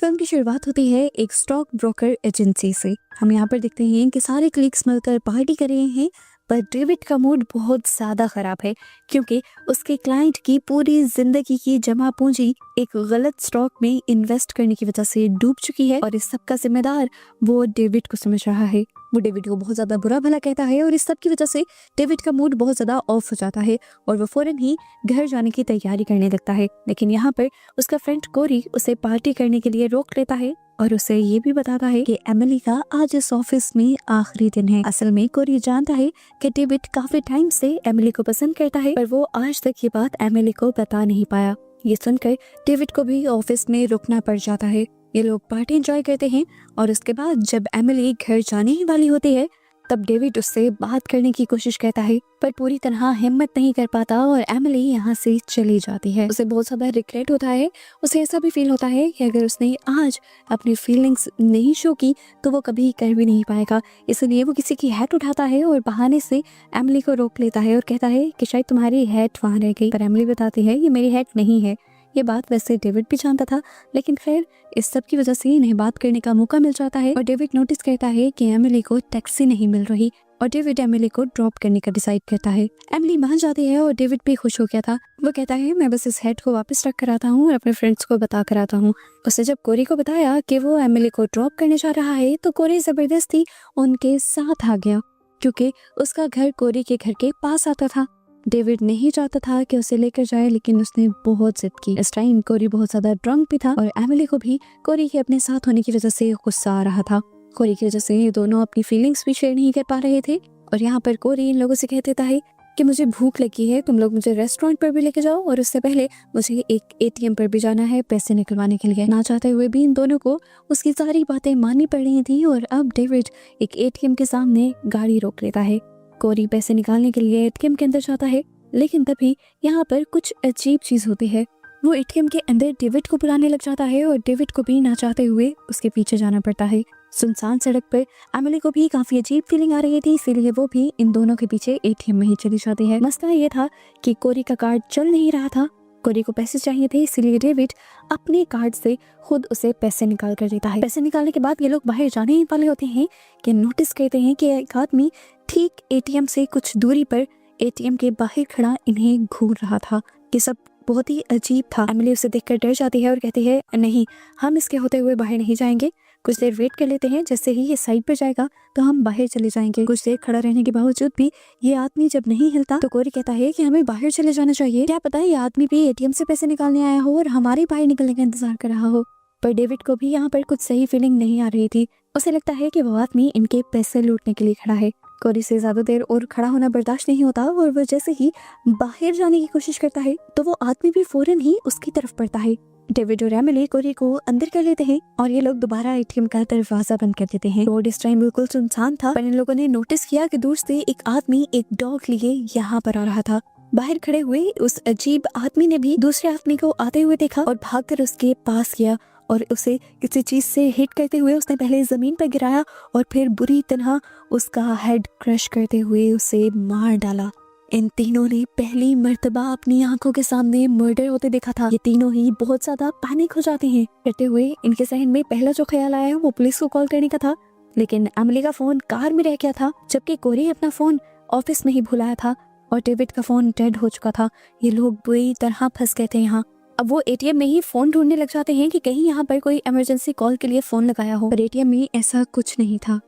Film की शुरुआत होती है एक स्टॉक ब्रोकर एजेंसी से। हम यहाँ पर देखते हैं कि सारे क्लिक्स मिलकर पार्टी कर रहे हैं, पर डेविड का मूड बहुत ज़्यादा ख़राब है क्योंकि उसके क्लाइंट की पूरी ज़िंदगी की जमा पूंजी एक गलत स्टॉक में इन्वेस्ट करने की वजह से डूब चुकी है और इस सब का जिम्मेदार वो डेविड को समझ रहा है। वो डेविड को बहुत ज़्यादा बुरा भला कहता है और इस सब की वजह से डेविड का मूड बहुत ज़्यादा ऑफ हो जाता है और वो फ़ौरन ही घर जाने की तैयारी करने लगता है। लेकिन यहाँ पर उसका फ्रेंड कोरी उसे पार्टी करने के लिए रोक लेता है और उसे ये भी बताता है कि एमिली का आज इस ऑफिस में आखिरी दिन है। असल में कोरी जानता है कि डेविड काफी टाइम से एमिली को पसंद करता है, पर वो आज तक ये बात एमिली को बता नहीं पाया। ये सुनकर डेविड को भी ऑफिस में रुकना पड़ जाता है। ये लोग पार्टी एंजॉय करते हैं और उसके बाद जब एमिली घर जाने ही वाली होती है तब डेविड उससे बात करने की कोशिश करता है, पर पूरी तरह हिम्मत नहीं कर पाता और एमिली यहाँ से चली जाती है। उसे बहुत ज़्यादा रिग्रेट होता है। उसे ऐसा भी फील होता है कि अगर उसने आज अपनी फीलिंग्स नहीं शो की तो वो कभी कर भी नहीं पाएगा। इसलिए वो किसी की हैट उठाता है और बहाने से एमिली को रोक लेता है और कहता है कि शायद तुम्हारी हैट वहाँ रह गई, पर एमिली बताती है ये मेरी हैट नहीं है। ये बात वैसे डेविड भी जानता था, लेकिन खैर इस सब की वजह से इन्हें बात करने का मौका मिल जाता है और डेविड नोटिस करता है कि एमिली को टैक्सी नहीं मिल रही और डेविड एमिली को ड्रॉप करने का डिसाइड करता है। एमिली मान जाती है और डेविड भी खुश हो गया था। वो कहता है मैं बस इस हेड को वापस रख कर आता हूँ और अपने फ्रेंड्स को बता कर आता हूँ। उसे जब कोरी को बताया कि वो एमिली को ड्रॉप करने जा रहा है तो कोरी जबरदस्ती उनके साथ आ गया क्योंकि उसका घर कोरी के घर के पास आता था। डेविड नहीं चाहता था कि उसे लेकर जाए, लेकिन उसने बहुत जिद की। इस टाइम कोरी बहुत ज्यादा ड्रंक भी था और एमिली को भी कोरी के अपने साथ होने की वजह से गुस्सा आ रहा था। कोरी की वजह से ये दोनों अपनी फीलिंग्स भी शेयर नहीं कर पा रहे थे और यहाँ पर कोरी इन लोगों से कह देता है कि मुझे भूख लगी है, तुम लोग मुझे रेस्टोरेंट पर भी लेके जाओ और उससे पहले मुझे एक एटीएम पर भी जाना है पैसे निकलवाने के लिए। ना चाहते हुए भी इन दोनों को उसकी सारी बातें माननी पड़ रही थी और अब डेविड एक एटीएम के सामने गाड़ी रोक लेता है। कोरी पैसे निकालने के लिए एटीएम के अंदर जाता है, लेकिन तभी यहाँ पर कुछ अजीब चीज होती है। वो एटीएम के अंदर डेविड को बुलाने लग जाता है और डेविड को भी ना चाहते हुए उसके पीछे जाना पड़ता है। सुनसान सड़क पर एमिली को भी काफी अजीब फीलिंग आ रही थी, इसीलिए वो भी इन दोनों के पीछे एटीएम में ही चली जाती है। मसला ये था कि कोरी का कार्ड चल नहीं रहा था। कोरी को पैसे चाहिए थे, इसीलिए डेविड अपने कार्ड से खुद उसे पैसे निकाल कर देता है। पैसे निकालने के बाद ये लोग बाहर जाने ही वाले होते हैं कि नोटिस करते हैं कि एक आदमी ठीक एटीएम से कुछ दूरी पर एटीएम के बाहर खड़ा इन्हें घूर रहा था। ये सब बहुत ही अजीब था। एमिली उसे देखकर डर जाती है और कहती है नहीं, हम इसके होते हुए बाहर नहीं जाएंगे, कुछ देर वेट कर लेते हैं, जैसे ही ये साइड पर जाएगा तो हम बाहर चले जाएंगे। कुछ देर खड़ा रहने के बावजूद भी ये आदमी जब नहीं हिलता तो कोरी कहता है कि हमें बाहर चले जाना चाहिए। क्या पता है ये आदमी भी एटीएम से पैसे निकालने आया हो और हमारे बाहर निकलने का इंतजार कर रहा हो। पर डेविड को भी यहाँ पर कुछ सही फीलिंग नहीं आ रही थी। उसे लगता है कि वो आदमी इनके पैसे लूटने के लिए खड़ा है। कोरी से ज्यादा देर और खड़ा होना बर्दाश्त नहीं होता और वो जैसे ही बाहर जाने की कोशिश करता है तो वो आदमी भी फौरन ही उसकी तरफ बढ़ता है। डेविड और एमिली कोरी को अंदर कर लेते हैं और ये लोग दोबारा एटीएम का दरवाजा बंद कर देते हैं। रोड इस टाइम बिल्कुल सुनसान था, पर इन लोगों ने नोटिस किया कि दूर से एक आदमी एक डॉग लिए यहाँ पर आ रहा था। बाहर खड़े हुए उस अजीब आदमी ने भी दूसरे आदमी को आते हुए देखा और भागकर उसके पास गया और उसे किसी चीज से हिट करते हुए उसने पहले जमीन पर गिराया और फिर बुरी तरह उसका हेड क्रश करते हुए उसे मार डाला। इन तीनों ने पहली मर्तबा अपनी आंखों के सामने मर्डर होते देखा था। ये तीनों ही बहुत ज्यादा पैनिक हो जाते हैं। करते हुए इनके जहन में पहला जो ख्याल आया वो पुलिस को कॉल करने का था, लेकिन एमिली का फोन कार में रह गया था, जबकि कोरी अपना फोन ऑफिस में ही भुलाया था और डेविड का फोन डेड हो चुका था। ये लोग बुरी तरह फंस गए थे यहाँ। अब वो एटीएम में ही फोन ढूंढने लग जाते हैं कि कहीं यहाँ पर कोई इमरजेंसी कॉल के लिए फोन लगाया हो, पर एटीएम में ऐसा कुछ नहीं था।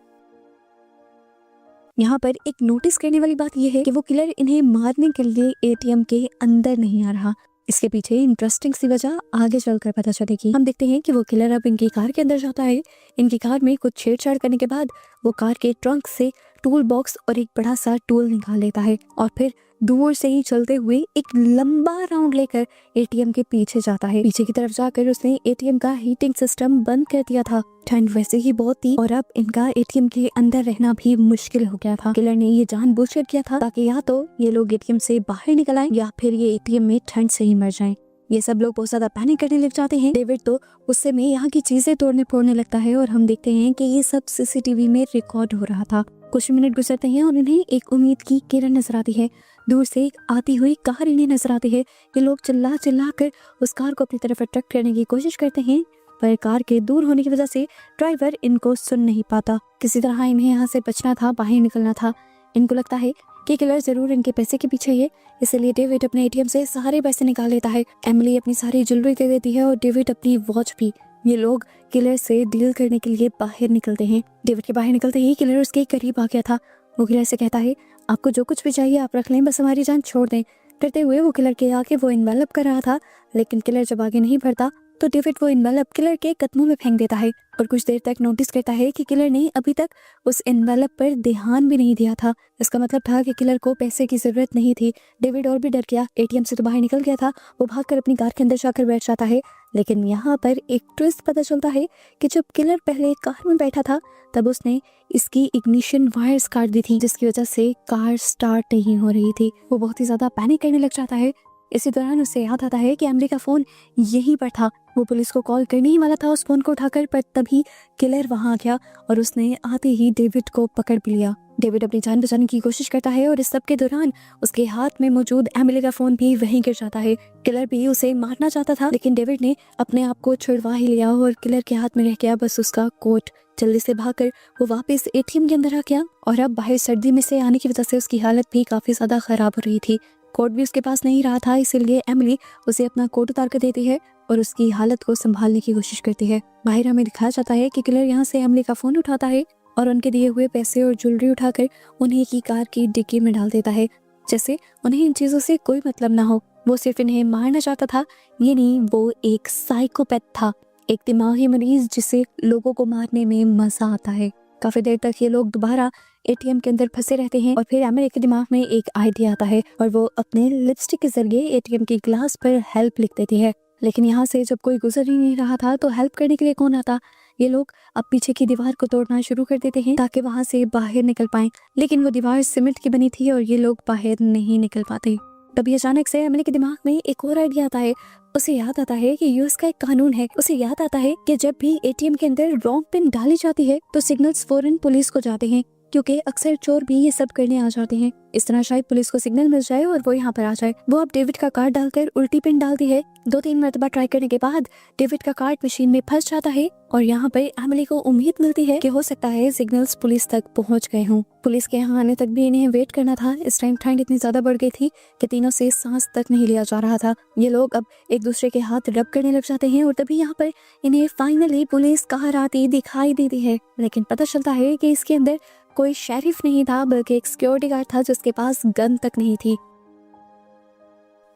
यहाँ पर एक नोटिस करने वाली बात यह है कि वो किलर इन्हें मारने के लिए एटीएम के अंदर नहीं आ रहा। इसके पीछे इंटरेस्टिंग सी वजह आगे चलकर पता चलेगी। हम देखते हैं कि वो किलर अब इनकी कार के अंदर जाता है। इनकी कार में कुछ छेड़छाड़ करने के बाद वो कार के ट्रंक से टूल बॉक्स और एक बड़ा सा टूल निकाल लेता है और फिर दूर से ही चलते हुए एक लंबा राउंड लेकर एटीएम के पीछे जाता है। पीछे की तरफ जाकर उसने एटीएम का हीटिंग सिस्टम बंद कर दिया था। ठंड वैसे ही बहुत थी और अब इनका एटीएम के अंदर रहना भी मुश्किल हो गया था। किलर ने ये जानबूझकर किया था ताकि या तो ये लोग एटीएम से बाहर निकल आए या फिर ये एटीएम में ठंड से ही मर जाएं। ये सब लोग बहुत ज्यादा पैनिक करने लग जाते हैं। डेविड तो गुस्से में यहाँ की चीजें तोड़ने फोड़ने लगता है और हम देखते हैं कि ये सब सीसीटीवी में रिकॉर्ड हो रहा था। कुछ मिनट गुजरते हैं और इन्हें एक उम्मीद की किरण नजर आती है। दूर से एक आती हुई कार इन्हें नजर आती है। ये लोग चिल्ला चिल्ला कर उस कार को अपनी तरफ अट्रैक्ट करने की कोशिश करते हैं, पर कार के दूर होने की वजह से ड्राइवर इनको सुन नहीं पाता। किसी तरह इन्हें यहाँ से बचना था, बाहर निकलना था। इनको लगता है कि किलर जरूर इनके पैसे के पीछे है, इसलिए डेविड अपने एटीएम से सारे पैसे निकाल लेता है। एमिली अपनी सारी ज्वेलरी दे देती है और डेविड अपनी वॉच भी। ये लोग किलर से डील करने के लिए बाहर निकलते हैं। डेविड के बाहर निकलते ही किलर उसके करीब आ गया था। वो किलर से कहता है, आपको जो कुछ भी चाहिए आप रख लें, बस हमारी जान छोड़ दें। करते हुए वो किलर के आगे वो इन्वेलप कर रहा था, लेकिन किलर जब आगे नहीं बढ़ता तो डेविड वो इन्वेलप किलर के कदमों में फेंक देता है और कुछ देर तक नोटिस करता है कि किलर ने अभी तक उस इन्वेलप पर ध्यान भी नहीं दिया था। इसका मतलब था कि किलर को पैसे की जरूरत नहीं थी। डेविड और भी डर गया, एटीएम से तो बाहर निकल गया था। वो भागकर अपनी कार के अंदर जाकर बैठ जाता है। लेकिन यहाँ पर एक ट्विस्ट पता चलता है कि जब किलर पहले कार में बैठा था तब उसने इसकी इग्निशन वायर्स काट दी थी, जिसकी वजह से कार स्टार्ट नहीं हो रही थी। वो बहुत ही ज्यादा पैनिक करने लग जाता है। इसी दौरान उसे याद आता है कि एमिली का फोन यहीं पर था। वो पुलिस को कॉल करने ही वाला था उस फोन को उठाकर, पर तभी किलर वहां आ गया और उसने आते ही डेविड को पकड़ भी लिया। डेविड अपनी जान बचाने की कोशिश करता है और इस सब के दौरान उसके हाथ में मौजूद एमिली का फोन भी वहीं गिर जाता है। किलर भी उसे मारना चाहता था, लेकिन डेविड ने अपने आप को छुड़वा ही लिया और किलर के हाथ में रह गया बस उसका कोट। जल्दी से भागकर वो वापस एटीएम के अंदर आ गया और अब बाहर सर्दी में से आने की वजह से उसकी हालत भी काफी ज्यादा खराब हो रही थी। कोट भी उसके पास नहीं रहा था, इसीलिए एमिली उसे अपना कोट उतार कर देती है और उसकी हालत को संभालने की कोशिश करती है। बाहर हमें दिखाया जाता है कि किलर यहाँ से एमिली का फोन उठाता है और उनके दिए हुए पैसे और ज्वेलरी उठाकर उन्हें की कार की डिक्की में डाल देता है, जैसे उन्हें इन चीजों से कोई मतलब ना हो। वो सिर्फ इन्हें मारना चाहता था। ये नहीं, वो एक साइकोपैथ था, एक दिमागी मरीज जिसे लोगों को मारने में मजा आता है। काफी देर तक ये लोग दोबारा एटीएम के अंदर फंसे रहते हैं और फिर एमिली के दिमाग में एक आइडिया आता है और वो अपने लिपस्टिक के जरिए एटीएम की ग्लास पर हेल्प लिख देती है। लेकिन यहाँ से जब कोई गुजर ही नहीं रहा था तो हेल्प करने के लिए कौन आता। ये लोग अब पीछे की दीवार को तोड़ना शुरू कर देते हैं ताकि वहां से बाहर निकल पाएं, लेकिन वो दीवार सीमेंट की बनी थी और ये लोग बाहर नहीं निकल पाते। तभी अचानक से एमिली के दिमाग में एक और आइडिया आता है। उसे याद आता है कि यूएस का एक कानून है। उसे याद आता है कि जब भी एटीएम के अंदर रॉन्ग पिन डाली जाती है तो सिग्नल्स फौरन पुलिस को जाते हैं, क्योंकि अक्सर चोर भी ये सब करने आ जाते हैं। इस तरह शायद पुलिस को सिग्नल मिल जाए और वो यहाँ पर आ जाए। वो अब डेविड का कार्ड डालकर उल्टी पिन डालती है। 2-3 मरतबा ट्राई करने के बाद डेविड का कार्ड मशीन में फंस जाता है और यहाँ पर एमिली को उम्मीद मिलती है कि हो सकता है सिग्नल्स पुलिस तक पहुँच गए हों। पुलिस के यहाँ आने तक भी इन्हें वेट करना था। इस टाइम ठंड इतनी ज्यादा बढ़ गई थी कि तीनों से सांस तक नहीं लिया जा रहा था। ये लोग अब एक दूसरे के हाथ रब करने लग जाते हैं और तभी यहाँ पर इन्हें फाइनली पुलिस कार आती दिखाई देती है। लेकिन पता चलता है कि इसके अंदर कोई शेरिफ नहीं था, बल्कि एक सिक्योरिटी गार्ड था जिसके पास गन तक नहीं थी।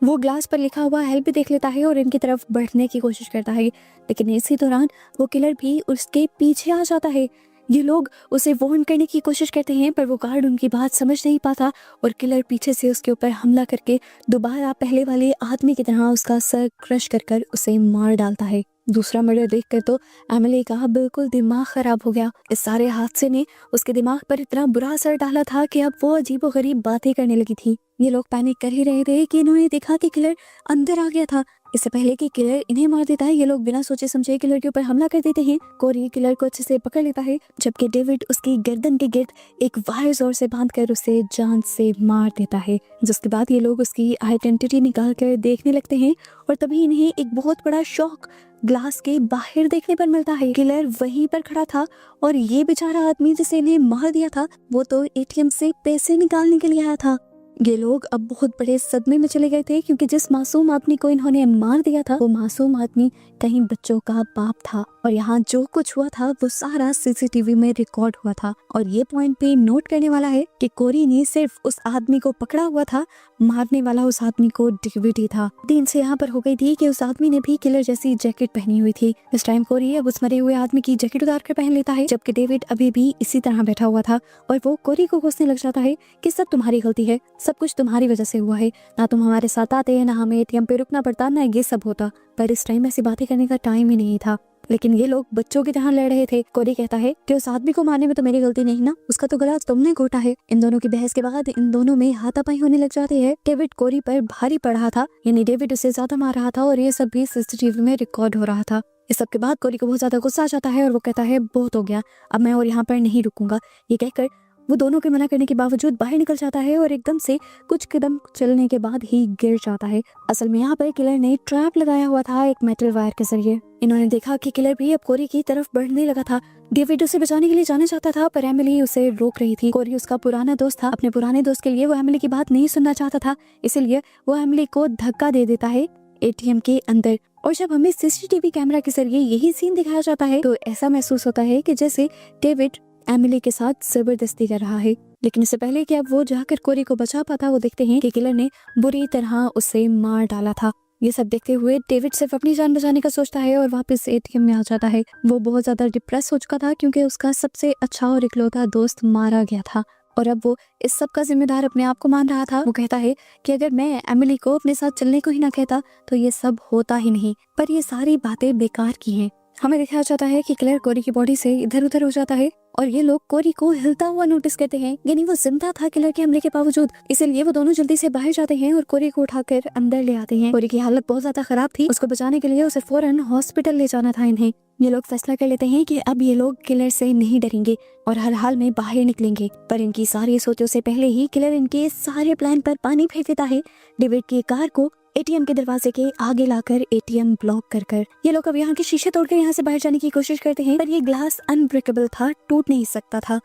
वो ग्लास पर लिखा हुआ हेल्प भी देख लेता है और इनकी तरफ बढ़ने की कोशिश करता है, लेकिन इसी दौरान वो किलर भी उसके पीछे आ जाता है। ये लोग उसे वार्न करने की कोशिश करते हैं पर वो गार्ड उनकी बात समझ नहीं पाता और किलर पीछे से उसके ऊपर हमला करके दोबारा पहले वाले आदमी की तरह उसका सर क्रश कर उसे मार डालता है। दूसरा मर्डर देखकर तो एमिली का बिल्कुल दिमाग खराब हो गया। इस सारे हादसे ने उसके दिमाग पर इतना बुरा असर डाला था कि अब वो अजीबोगरीब बातें करने लगी थी। ये लोग पैनिक कर ही रहे थे कि इन्होंने देखा कि किलर अंदर आ गया था। इससे पहले कि किलर इन्हें मार देता है, ये लोग बिना सोचे समझे किलर के ऊपर हमला कर देते हैं। कोरी किलर को अच्छे से पकड़ लेता है, जबकि डेविड उसकी गर्दन के गिर्द एक वायर जोर से बांधकर उसे जान से मार देता है। जिसके बाद ये लोग उसकी आइडेंटिटी निकाल कर देखने लगते हैं और तभी इन्हें एक बहुत बड़ा शॉक ग्लास के बाहर देखने पर मिलता है। किलर वहीं पर खड़ा था और ये बेचारा आदमी जिसे इन्हें मार दिया था वो तो एटीएम से पैसे निकालने के लिए आया था। ये लोग अब बहुत बड़े सदमे में चले गए थे, क्योंकि जिस मासूम आदमी को इन्होंने मार दिया था वो मासूम आदमी कहीं बच्चों का बाप था और यहाँ जो कुछ हुआ था वो सारा सीसीटीवी में रिकॉर्ड हुआ था। और ये पॉइंट पे नोट करने वाला है कि कोरी ने सिर्फ उस आदमी को पकड़ा हुआ था, मारने वाला उस आदमी को डेविड ही था। दिन से यहाँ पर हो गई थी कि उस आदमी ने भी किलर जैसी जैकेट पहनी हुई थी। इस टाइम कोरी अब उस मरे हुए आदमी की जैकेट उतार कर पहन लेता है, जबकि डेविड अभी भी इसी तरह बैठा हुआ था और वो कोरी को कोसने लग जाता है कि सब तुम्हारी गलती है, सब कुछ तुम्हारी वजह से हुआ है, ना तुम हमारे साथ आते, ना हमें एटीएम पे रुकना पड़ता, ना ये सब होता। पर इस टाइम ऐसी बातें करने का टाइम ही नहीं था। लेकिन ये लोग बच्चों की तरह लड़ रहे थे। कोरी कहता है कि उस आदमी को मारने में तो मेरी गलती नहीं ना, उसका तो गला तुमने घोटा है। इन दोनों की बहस के बाद इन दोनों में हाथापाई होने लग जाती है। डेविड कोरी पर भारी पड़ रहा था, यानी डेविड उसे ज्यादा मार रहा था और ये सब भी सीसीटीवी में रिकॉर्ड हो रहा था। इस सब के बाद कोरी को बहुत ज्यादा गुस्सा आ जाता है और वो कहता है बहुत हो गया, अब मैं और यहाँ पर नहीं रुकूंगा। ये कहकर वो दोनों के मना करने के बावजूद बाहर निकल जाता है और एकदम से कुछ कदम चलने के बाद ही गिर जाता है। असल में यहाँ पर किलर ने ट्रैप लगाया हुआ था एक मेटल वायर के जरिए। इन्होंने देखा कि किलर भी अब कोरी की तरफ बढ़ने लगा था। डेविड उसे बचाने के लिए जाना चाहता था पर एमिली उसे रोक रही थी। कोरी उसका पुराना दोस्त था। अपने पुराने दोस्त के लिए वो एमिली की बात नहीं सुनना चाहता था, इसलिए वो एमिली को धक्का दे देता है एटीएम के अंदर। और जब हमें सीसीटीवी कैमरा के जरिए यही सीन दिखाया जाता है तो ऐसा महसूस होता है कि जैसे डेविड एमिली के साथ जबरदस्ती कर रहा है। लेकिन इससे पहले कि अब वो जाकर कोरी को बचा पाता, वो देखते हैं कि किलर ने बुरी तरह उसे मार डाला था। ये सब देखते हुए डेविड सिर्फ अपनी जान बचाने का सोचता है और वापस एटीएम में आ जाता है। वो बहुत ज्यादा डिप्रेस हो चुका था क्योंकि उसका सबसे अच्छा और इकलौता दोस्त मारा गया था और अब वो इस सब का जिम्मेदार अपने आप को मान रहा था। वो कहता है कि अगर मैं एमिली को अपने साथ चलने को ही ना कहता तो ये सब होता ही नहीं, पर ये सारी बातें बेकार की हैं। हमें दिखाया जाता है कि क्लेयर कोरी की बॉडी से इधर उधर हो जाता है और ये लोग कोरी को हिलता हुआ नोटिस करते हैं, यानी वो जिंदा था किलर के हमले के बावजूद। इसलिए वो दोनों जल्दी से बाहर जाते हैं और कोरी को उठाकर अंदर ले आते हैं। कोरी की हालत बहुत ज्यादा खराब थी, उसको बचाने के लिए उसे फौरन हॉस्पिटल ले जाना था इन्हें। ये लोग फैसला कर लेते हैं कि अब ये लोग किलर से नहीं डरेंगे और हर हाल में बाहर निकलेंगे। पर इनकी सारी सोचों से पहले ही किलर इनके सारे प्लान पर पानी फेर देता है। डेविड की कार को एटीएम के दरवाजे के आगे लाकर एटीएम ब्लॉक कर ये लोग अब यहाँ के शीशे तोड़कर यहाँ से बाहर जाने की कोशिश करते हैं, पर ये ग्लास अनब्रेकेबल था, टूट नहीं सकता था।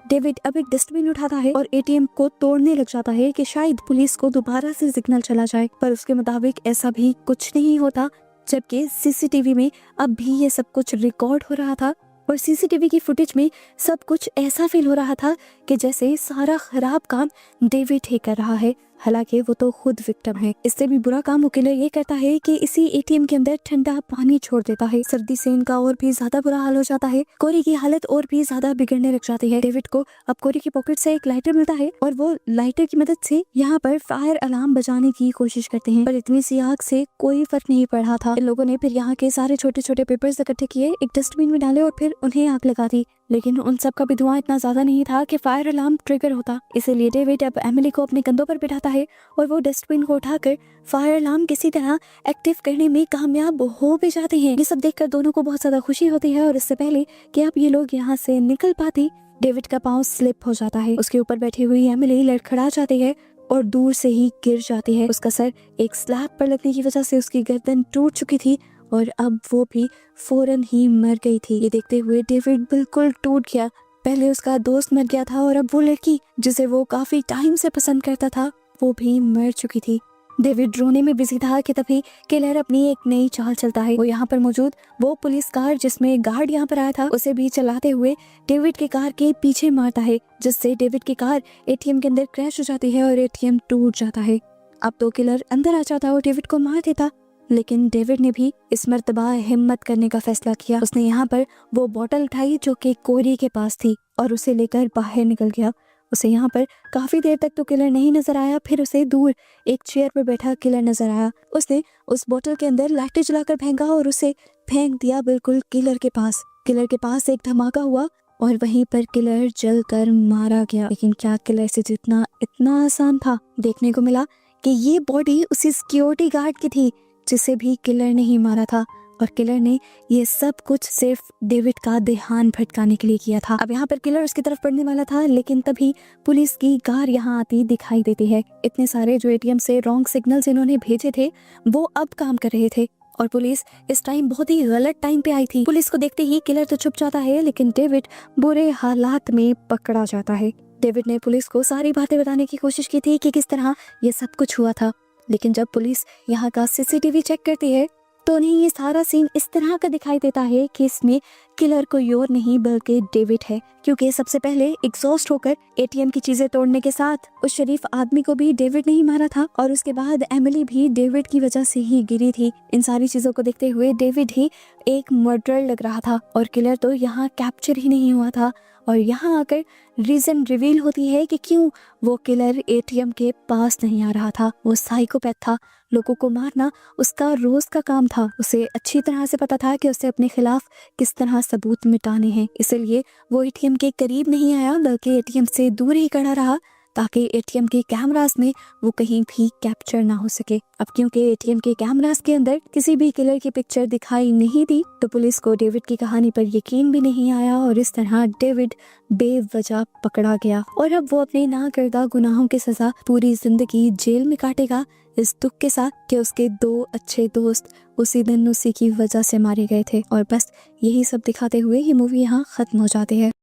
डेविड अब एक डस्टबिन उठाता है और एटीएम को तोड़ने लग जाता है कि शायद पुलिस को दोबारा से सिग्नल चला जाए, पर उसके मुताबिक ऐसा भी कुछ नहीं होता, जबकि सीसीटीवी में अब भी ये सब कुछ रिकॉर्ड हो रहा था और सीसीटीवी की फुटेज में सब कुछ ऐसा फील हो रहा था कि जैसे सारा खराब काम डेविड ही कर रहा है, हालांकि वो तो खुद विक्टिम है। इससे भी बुरा काम वो किलर ये करता है कि इसी एटीएम के अंदर ठंडा पानी छोड़ देता है। सर्दी से इनका और भी ज्यादा बुरा हाल हो जाता है। कोरी की हालत और भी ज्यादा बिगड़ने लग जाती है। डेविड को अब कोरी की पॉकेट से एक लाइटर मिलता है और वो लाइटर की मदद से यहाँ पर फायर अलार्म बजाने की कोशिश करते हैं, पर इतनी सी आग से कोई फर्क नहीं पड़ रहा था। इन लोगों ने फिर यहाँ के सारे छोटे छोटे पेपर्स इकट्ठे किए, एक डस्टबिन में डाले और फिर उन्हें आग लगा दी, लेकिन उन सब का भी धुआं इतना ज्यादा नहीं था कि फायर अलार्म ट्रिगर होता। इसीलिए डेविड अब एमिली को अपने कंधों पर बिठाता है और वो डस्टबिन को उठाकर फायर अलार्म किसी तरह एक्टिव करने में कामयाब हो भी जाते हैं। ये सब देखकर दोनों को बहुत ज्यादा खुशी होती है और इससे पहले कि अब ये लोग यहाँ से निकल पाते, डेविड का पाँव स्लिप हो जाता है। उसके ऊपर बैठी हुई एमिली लड़खड़ा जाती है और दूर से ही गिर जाती है। उसका सर एक स्लैब पर लगने की वजह से उसकी गर्दन टूट चुकी थी और अब वो भी फौरन ही मर गई थी। ये देखते हुए डेविड बिल्कुल टूट गया। पहले उसका दोस्त मर गया था और अब वो लड़की जिसे वो काफी टाइम से पसंद करता था वो भी मर चुकी थी। डेविड रोने में बिजी था कि तभी किलर अपनी एक नई चाल चलता है। वो यहाँ पर मौजूद वो पुलिस कार जिसमें गार्ड यहाँ पर आया था उसे भी चलाते हुए डेविड की कार के पीछे मारता है, जिससे डेविड की कार एटीएम के अंदर क्रैश हो जाती है और एटीएम टूट जाता है। अब तो किलर अंदर आ जाता और डेविड को मार देता, लेकिन डेविड ने भी इस मर्तबा हिम्मत करने का फैसला किया। उसने यहाँ पर वो बोतल उठाई जो कि कोरी के पास थी और उसे लेकर बाहर निकल गया। उसे यहाँ पर काफी देर तक तो किलर नहीं नजर आया, फिर उसे दूर एक चेयर पर बैठा किलर नजर आया। उसने उस बोतल के अंदर लाइटर जलाकर फेंका और उसे फेंक दिया बिल्कुल किलर के पास। किलर के पास एक धमाका हुआ और वहीं पर किलर जलकर मारा गया। लेकिन क्या किलर से जीतना इतना आसान था? देखने को मिला कि ये बॉडी उसी सिक्योरिटी गार्ड की थी जिसे भी किलर ने ही मारा था और किलर ने ये सब कुछ सिर्फ डेविड का ध्यान भटकाने के लिए किया था। अब यहाँ पर किलर उसकी तरफ पड़ने वाला था, लेकिन तभी पुलिस की कार यहाँ आती दिखाई देती है। इतने सारे जो एटीएम से रॉन्ग सिग्नल्स इन्होंने भेजे थे वो अब काम कर रहे थे और पुलिस इस टाइम बहुत ही गलत टाइम पे आई थी। पुलिस को देखते ही किलर तो छुप जाता है, लेकिन डेविड बुरे हालात में पकड़ा जाता है। डेविड ने पुलिस को सारी बातें बताने की कोशिश की थी कि किस तरह ये सब कुछ हुआ था, लेकिन जब पुलिस यहाँ का सीसीटीवी चेक करती है तो उन्हें ये सारा सीन इस तरह का दिखाई देता है कि इसमें किलर कोई और नहीं बल्कि डेविड है, क्योंकि सबसे पहले एग्जॉस्ट होकर एटीएम की चीजें तोड़ने के साथ उस शरीफ आदमी को भी डेविड ने ही मारा था और उसके बाद एमिली भी डेविड की वजह से ही गिरी थी। इन सारी चीजों को देखते हुए डेविड ही एक मर्डरर लग रहा था और किलर तो यहाँ कैप्चर ही नहीं हुआ था। और यहाँ आकर रीजन रिवील होती है कि क्यों वो किलर एटीएम के पास नहीं आ रहा था। वो साइकोपैथ था, लोगों को मारना उसका रोज का काम था। उसे अच्छी तरह से पता था कि उसे अपने खिलाफ किस तरह सबूत मिटाने हैं, इसलिए वो एटीएम के करीब नहीं आया बल्कि एटीएम से दूर ही खड़ा रहा ताकि एटीएम के कैमरास में वो कहीं भी कैप्चर ना हो सके। अब क्योंकि एटीएम के कैमरास के अंदर किसी भी किलर की पिक्चर दिखाई नहीं दी तो पुलिस को डेविड की कहानी पर यकीन भी नहीं आया और इस तरह डेविड बेवजह पकड़ा गया और अब वो अपने ना करदा गुनाहों की सजा पूरी जिंदगी जेल में काटेगा, इस दुख के साथ कि उसके 2 अच्छे दोस्त उसी दिन उसी की वजह से मारे गए थे। और बस यही सब दिखाते हुए ये मूवी यहाँ खत्म हो जाती है।